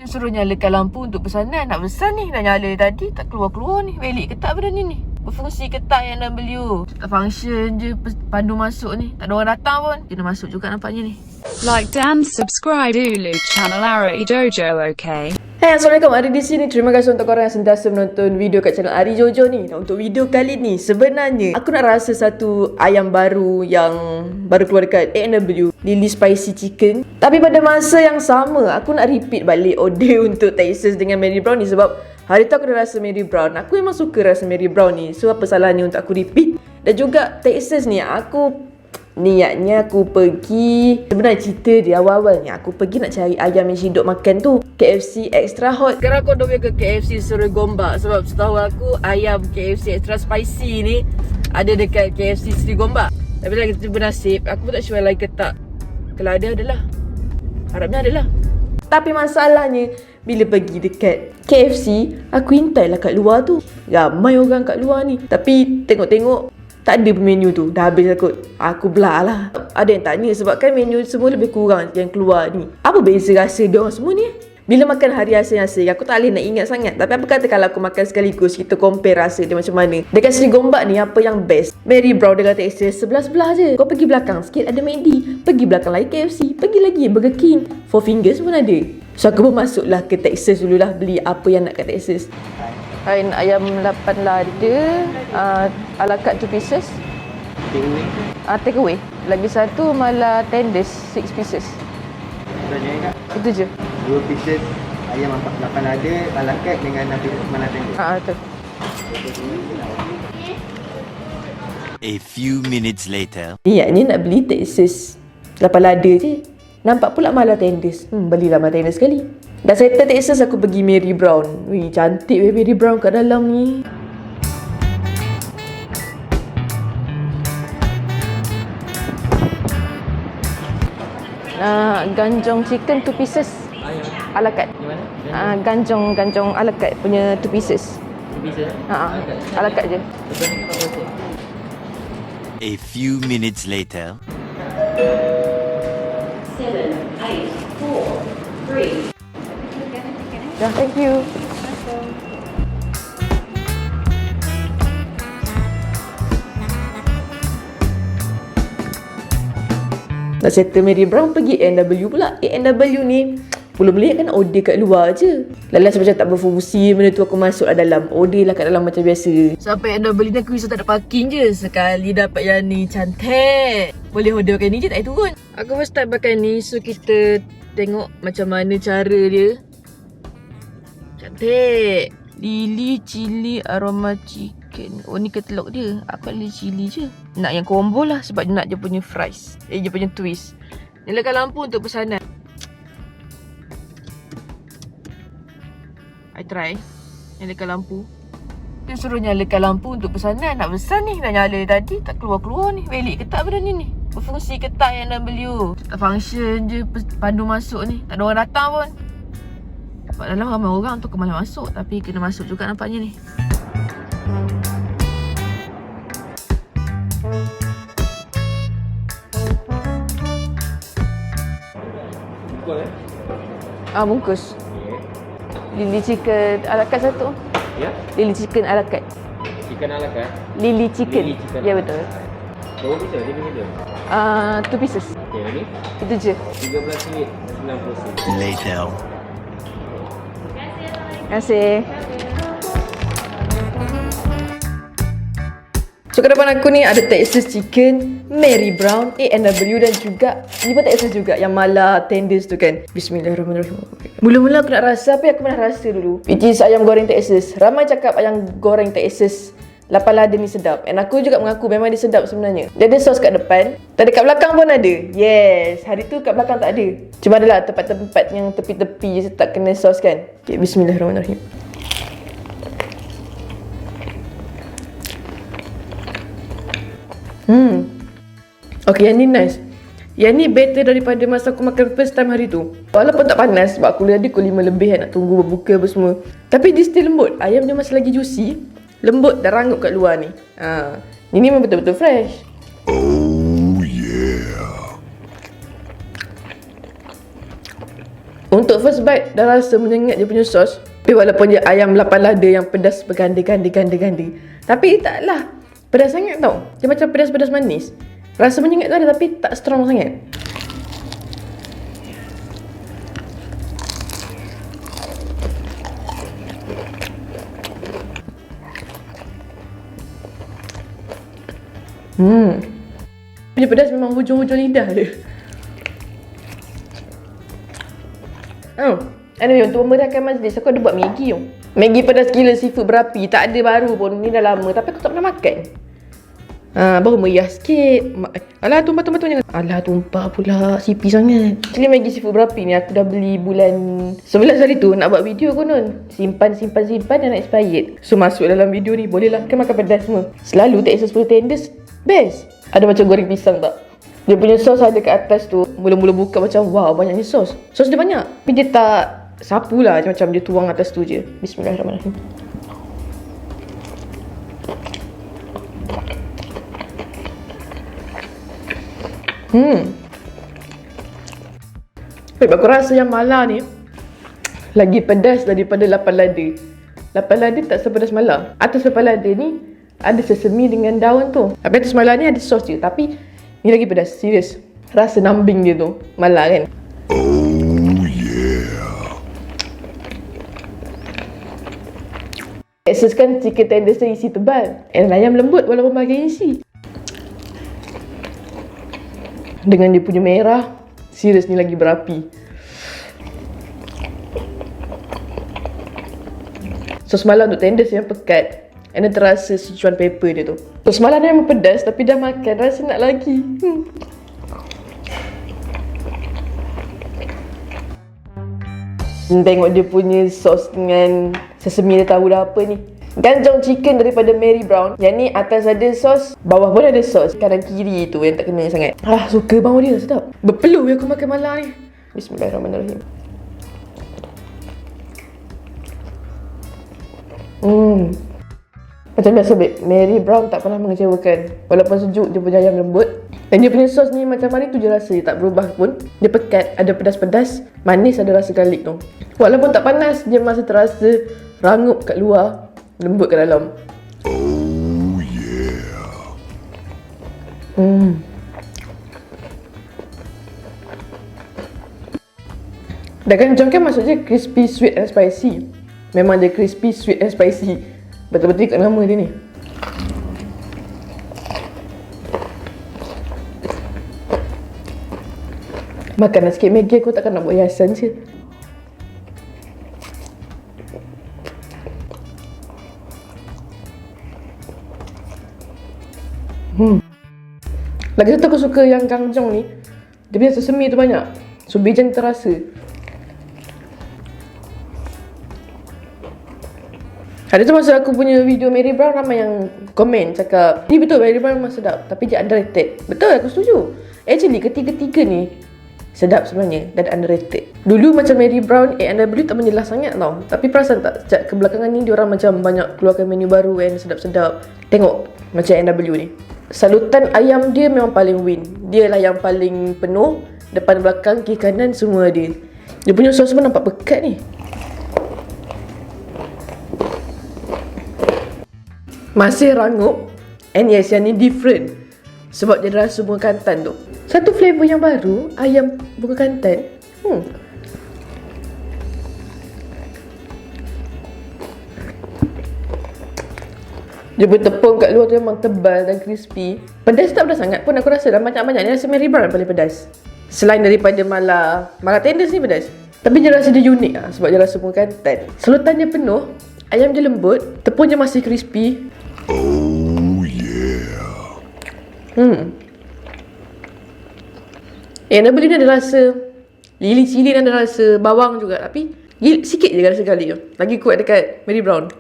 Dia suruh nyalakan lampu untuk pesanan. Nak pesan ni, dah nyala tadi, tak keluar-keluar ni. Valid ke tak benda ni? Berfungsi ke tak A&W? Tak function je pandu masuk ni. Tak ada orang datang pun. Kena masuk juga nampaknya ni. Like dan subscribe dulu channel Ari Jojo, okay? Hai, Assalamualaikum. Ari di sini. Terima kasih untuk korang yang sentiasa menonton video kat channel Ari Jojo ni. Nah, untuk video kali ni, sebenarnya aku nak rasa satu ayam baru yang baru keluar dekat A&W Lily Chicken. Tapi pada masa yang sama, aku nak repeat balik order untuk Texas dengan Marrybrown ni. Sebab hari tu aku dah rasa Marrybrown. Aku memang suka rasa Marrybrown ni. So apa salahnya untuk aku repeat. Dan juga Texas ni, niatnya aku pergi, sebenarnya cerita di awal-awal ni, aku pergi nak cari ayam yang hidup makan tu, KFC extra hot. Sekarang aku dah ke KFC Suruh Gombak. Sebab setahu aku ayam KFC extra spicy ni ada dekat KFC Seri Gombak. Tapi lagi kita bernasib, aku pun tak sure lagi ke tak. Kalau ada, adalah, harapnya adalah. Tapi masalahnya, bila pergi dekat KFC, aku intailah kat luar tu, ramai orang kat luar ni. Tapi tengok-tengok tak ada menu tu. Dah habis aku belah lah. Ada yang tanya sebab kan menu semua lebih kurang yang keluar ni. Apa beza rasa dia orang semua ni? Bila makan hari asing-asing, aku tak boleh nak ingat sangat. Tapi apa kata kalau aku makan sekaligus, kita compare rasa dia macam mana. Dekat Seri Gombak ni, apa yang best? Marrybrown dengan Texas sebelah-sebelah je. Kau pergi belakang sikit ada McD, pergi belakang lagi KFC, pergi lagi Burger King, Four Fingers pun ada. So aku pun masuklah ke Texas dululah, beli apa yang nak kat Texas. Ayam 8 lada, ala carte 2 pieces. Take away. Lagi satu malah tenders 6 pieces. Itu je. 2 pieces ayam 8 lada, ala carte dengan mana tender. Betul. A few minutes later. Niatnya nak beli Texas 8 lada je. Nampak pula malah tenders. Belilah malah tenders sekali. Dah settle Texas, aku pergi Marrybrown. Wih, cantik Marrybrown kat dalam ni. Gangjeong Chicken 2 pieces. Ala carte. Gangjeong ala carte punya 2 pieces. 2 pieces? Ala carte je. A few minutes later. 7, 8, 4, 3. Dah, thank you. Dah settle Marrybrown, pergi A&W pula. A&W ni boleh kan order kat luar je. Lalas macam tak berfungsi benda tu, aku masuk dalam, order lah kat dalam macam biasa. Sampai A&W ni aku risau tak ada parking je. Sekali dapat yang ni cantik, boleh order pakai ni je, tak payah turun. Aku first time pakai ni, so kita tengok macam mana cara dia. Cantik. Lily Chili Aroma Chicken. Oh, ni ketelok dia. Aku Lily Chili je. Nak yang combo lah sebab dia nak dia punya fries. Dia punya twist. Nyalakan lampu untuk pesanan. I try. Nyalakan lampu. Dia suruh nyalakan lampu untuk pesanan. Nak pesan ni, dah nyala tadi, tak keluar-keluar ni. Valid ke tak benda ni? Berfungsi ke tak A&W? Tak function je pandu masuk ni. Tak ada orang datang pun. Sebab dalam ramai orang tu kemalah masuk. Tapi kena masuk juga nampaknya ni. Bungkus. Lily Chicken ala carte satu. Ya? Lily Chicken ala carte. Chicken ala carte? Lily Chicken. Lily Chicken. Ya, betul. Berapa pieces? Dia punya dia? 2 pieces. Okay, ni? Itu je. RM13.90. Later. Terima kasih. So, kat depan aku ni ada Texas Chicken, Marrybrown, A&W dan juga ni pun Texas juga yang mala tenders tu kan. Bismillahirrahmanirrahim. Mula-mula aku nak rasa apa yang aku pernah rasa dulu, which is ayam goreng Texas. Ramai cakap ayam goreng Texas 8 lada ni sedap. And aku juga mengaku memang dia sedap sebenarnya. Dia ada sos kat depan, tak ada kat belakang pun ada. Yes, hari tu kat belakang tak ada. Cuma adalah tempat-tempat yang tepi-tepi je tak kena sos kan. Okay, bismillahirrahmanirrahim. Okay, yang ni nice. Yang ni better daripada masa aku makan first time hari tu. Walaupun tak panas sebab aku tadi pukul 5 lebih nak tunggu berbuka apa semua. Tapi dia still lembut. Ayam dia masih lagi juicy. Lembut dan rangup kat luar ni. Ini memang betul-betul fresh. Oh yeah. Untuk first bite dah rasa menyengat dia punya sos. Tapi walaupun dia ayam 8 lada yang pedas berganda-ganda. Tapi taklah pedas sangat tau. Dia macam pedas-pedas manis. Rasa menyengat tu ada tapi tak strong sangat. Punya pedas memang hujung-hujung lidah dia. Anyway, untuk memeriahkan majlis, aku ada buat Maggi tau. Maggi pedas gila seafood berapi. Tak ada baru pun, ni dah lama. Tapi aku tak pernah makan. Baru meriah sikit. Alah, tumpah jangan. Alah, tumpah pula. Sipi sangat. Actually, Maggi seafood berapi ni aku dah beli bulan 11 hari tu. Nak buat video konon. Simpan dan nak expired. So, masuk dalam video ni. Boleh lah. Kan makan pedas semua. Selalu tak extra 10 tenders. Best. Ada macam goreng pisang tak? Dia punya sos ada kat atas tu. Mula-mula buka macam wow, banyaknya sos. Sos dia banyak. Tapi dia tak sapu lah. Macam dia tuang atas tu je. Bismillahirrahmanirrahim. Baik, aku rasa yang mala ni lagi pedas daripada 8 lada. 8 lada tak sepedas mala. Atas 8 lada ni ada sesemi dengan daun tu. Tapi atas mala ni ada sos je. Tapi ni lagi pedas. Serius. Rasa nambing dia tu. Mala kan? Oh yeah. Ekseskan chicken tenders dia isi tebal. And ayam lembut walaupun bahagian isi. Dengan dia punya merah. Serius ni lagi berapi. Sos mala untuk tenders yang pekat. And then terasa Sichuan pepper dia tu. Sos mala dia memang pedas. Tapi dah makan rasa nak lagi. Tengok dia punya sos dengan sesemi, dia tahu dah apa ni. Gangjeong Chicken daripada Marrybrown. Yang ni atas ada sos, bawah pun ada sos. Kanan kiri tu yang tak kena sangat. Suka bau dia, sedap. Berpeluh aku makan mala ni. Bismillahirrahmanirrahim. Macam biasa babe, Marrybrown tak pernah mengecewakan. Walaupun sejuk, dia punya ayam lembut. Dan dia punya sos ni macam hari tu je rasa. Dia tak berubah pun. Dia pekat, ada pedas-pedas. Manis, ada rasa garlic tu. Walaupun tak panas, dia masih terasa rangup kat luar, lembut kat dalam. Oh yeah. Dan Gangjeong kan maksudnya crispy, sweet and spicy. Memang dia crispy, sweet and spicy. Betul-betul ikut nama dia ni. Makan sikit Maggi, aku takkan nak buat hiasan je. Lagi satu aku suka yang Gangjeong ni, dia punya sesemi tu banyak. So bijan terasa. Ada tu masa aku punya video Marrybrown, ramai yang komen cakap ni betul Marrybrown memang sedap, tapi dia underrated. Betul, aku setuju. Actually ketiga-tiga ni sedap sebenarnya dan underrated. Dulu macam Marrybrown, A&W tak menjelas sangat tau. Tapi perasan tak, sejak kebelakangan ni diorang macam banyak keluarkan menu baru kan, sedap-sedap. Tengok macam A&W ni, salutan ayam dia memang paling win. Dia lah yang paling penuh. Depan belakang, kiri kanan semua dia. Dia punya sos pun nampak pekat ni. Masih rangup. And yes, yang ni different. Sebab dia rasa bunga kantan tu. Satu flavor yang baru, ayam bunga kantan. Dia bertepung kat luar tu memang tebal dan crispy. Pedas tak pedas sangat pun aku rasa. Dan banyak-banyak ni rasa Marrybrown yang paling pedas. Selain daripada mala tenders ni pedas. Tapi dia rasa dia unik lah, sebab dia rasa bunga kantan. Selutan dia penuh. Ayam dia lembut. Tepung dia masih crispy. Oh yeah. A&W ni ada rasa Lily Chicken, ada rasa bawang juga. Tapi sikit je rasa garlic tu. Lagi kuat dekat Marrybrown.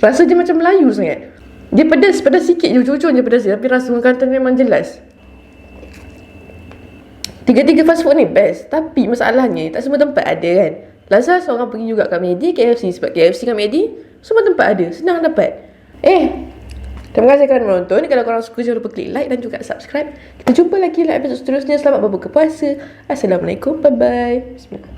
Rasa dia macam Melayu sangat. Dia pedas sikit je, ujung-ujung je pedas dia. Tapi rasa bunga kantan memang jelas. Tiga-tiga fast food ni best. Tapi masalahnya tak semua tempat ada kan. Last orang pergi juga kat McD, KFC. Sebab KFC kat McD semua tempat ada, senang dapat. Terima kasih kerana menonton. Kalau korang suka, jangan lupa klik like dan juga subscribe. Kita jumpa lagi dalam episod seterusnya. Selamat berbuka puasa. Assalamualaikum. Bye-bye. Bismillah.